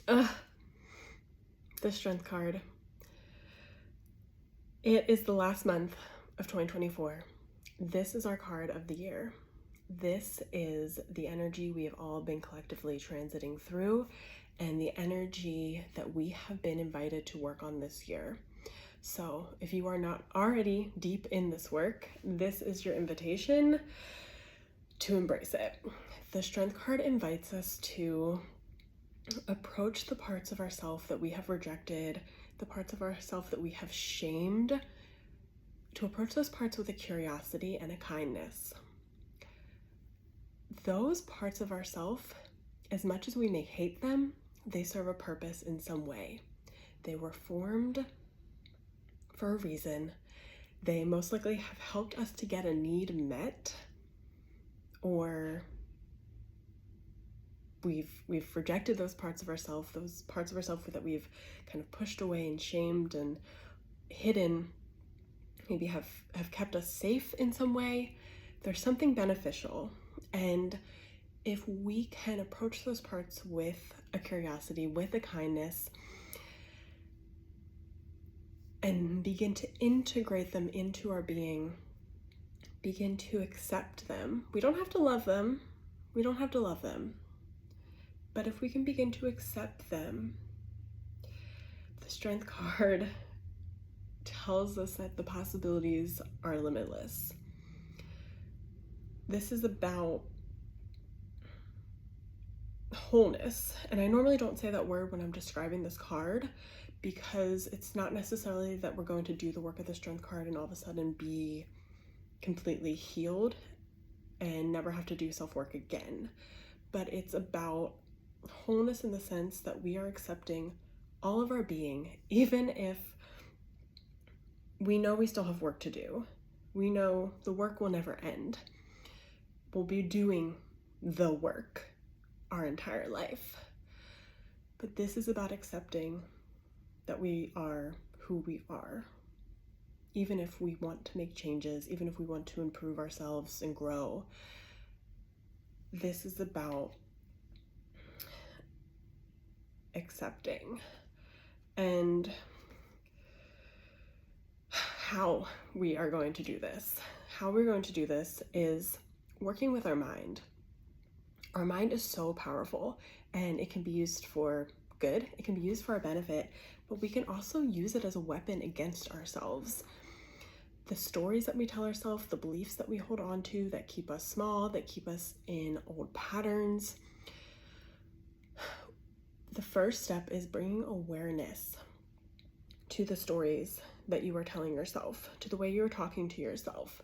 Ugh, the Strength card. It is the last month of 2024. This is our card of the year. This is the energy we have all been collectively transiting through and the energy that we have been invited to work on this year. So if you are not already deep in this work, this is your invitation to embrace it. The Strength card invites us to approach the parts of ourselves that we have rejected, the parts of ourselves that we have shamed, to approach those parts with a curiosity and a kindness. Those parts of ourselves, as much as we may hate them, they serve a purpose in some way. They were formed for a reason. They most likely have helped us to get a need met, or we've rejected those parts of ourselves that we've kind of pushed away and shamed and hidden, maybe have kept us safe in some way. There's something beneficial. And if we can approach those parts with a curiosity, with a kindness, and begin to integrate them into our being, begin to accept them. We don't have to love them. But if we can begin to accept them, the Strength card tells us that the possibilities are limitless. This is about wholeness. And I normally don't say that word when I'm describing this card, because it's not necessarily that we're going to do the work of the Strength card and all of a sudden be completely healed and never have to do self-work again. But it's about wholeness in the sense that we are accepting all of our being, even if we know we still have work to do. We know the work will never end. We'll be doing the work our entire life. But this is about accepting that we are who we are. Even if we want to make changes, even if we want to improve ourselves and grow, this is about accepting. And how we are going to do this. How we're going to do this is working with our mind. Our mind is so powerful, and it can be used for good. It can be used for our benefit, but we can also use it as a weapon against ourselves. The stories that we tell ourselves, the beliefs that we hold on to that keep us small, that keep us in old patterns. The first step is bringing awareness to the stories that you are telling yourself, to the way you're talking to yourself.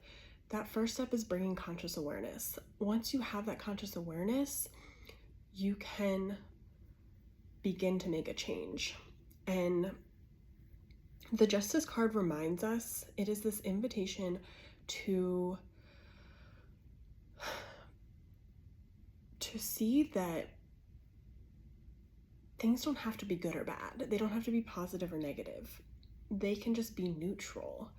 That first step is bringing conscious awareness. Once you have that conscious awareness, you can begin to make a change. And the Justice card reminds us, it is this invitation to see that things don't have to be good or bad. They don't have to be positive or negative. They can just be neutral.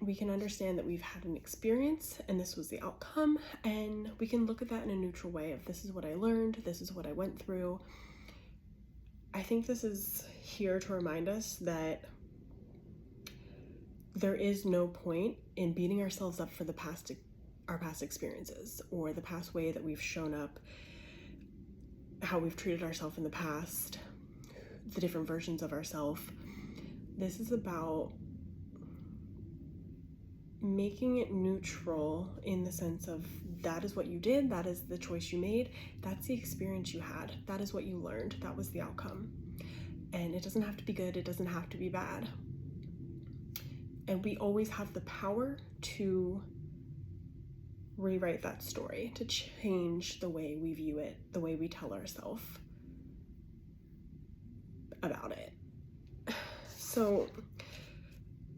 We can understand that we've had an experience and this was the outcome, and we can look at that in a neutral way of, this is what I learned, this is what I went through. I think this is here to remind us that there is no point in beating ourselves up for our past experiences, or the past way that we've shown up, how we've treated ourselves in the past, the different versions of ourselves. This is about making it neutral in the sense of, that is what you did, that is the choice you made, that's the experience you had, that is what you learned, that was the outcome. And it doesn't have to be good, it doesn't have to be bad. And we always have the power to rewrite that story, to change the way we view it, the way we tell ourselves about it. So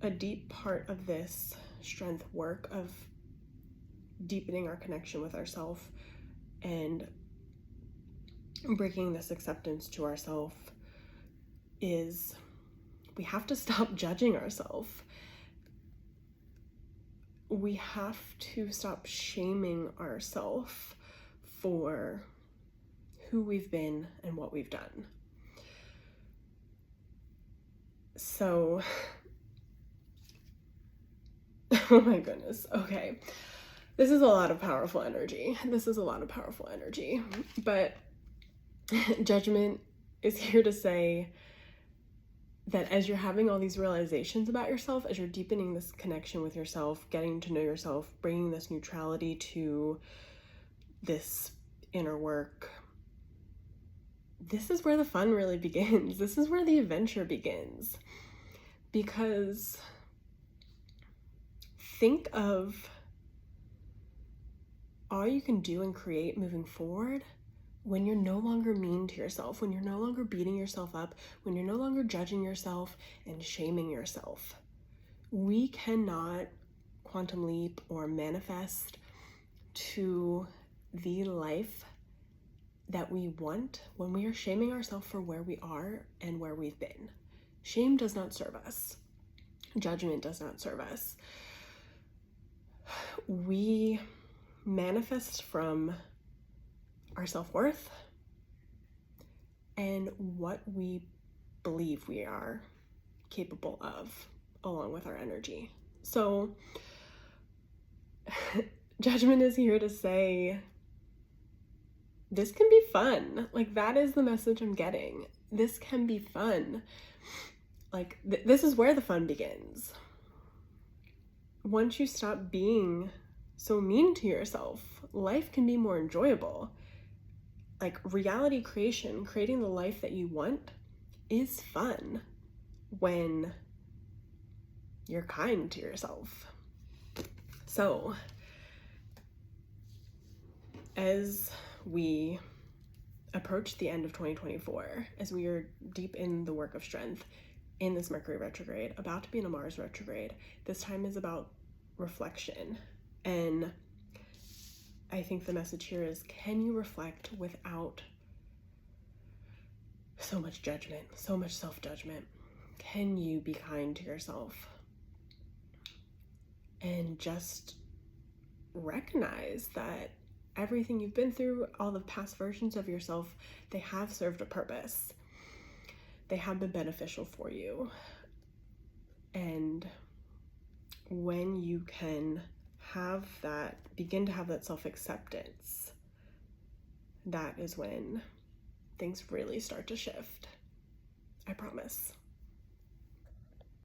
a deep part of this Strength work of deepening our connection with ourselves and bringing this acceptance to ourselves is, we have to stop judging ourselves. We have to stop shaming ourselves for who we've been and what we've done. So, oh my goodness. Okay. This is a lot of powerful energy. But Judgment is here to say that as you're having all these realizations about yourself, as you're deepening this connection with yourself, getting to know yourself, bringing this neutrality to this inner work, this is where the fun really begins. This is where the adventure begins. Because think of all you can do and create moving forward when you're no longer mean to yourself, when you're no longer beating yourself up, when you're no longer judging yourself and shaming yourself. We cannot quantum leap or manifest to the life that we want when we are shaming ourselves for where we are and where we've been. Shame does not serve us. Judgment does not serve us. We manifest from our self-worth and what we believe we are capable of, along with our energy. So Judgment is here to say, this can be fun. Like, that is the message I'm getting. This can be fun. Like, this is where the fun begins. Once you stop being so mean to yourself, life can be more enjoyable. Like, reality creation, creating the life that you want, is fun when you're kind to yourself. So, as we approach the end of 2024, as we are deep in the work of strength in this Mercury retrograde, about to be in a Mars retrograde, this time is about reflection. And I think the message here is, can you reflect without so much judgment, so much self-judgment? Can you be kind to yourself? And just recognize that everything you've been through, all the past versions of yourself, they have served a purpose. They have been beneficial for you. And when you can have that, begin to have that self-acceptance, that is when things really start to shift. I promise.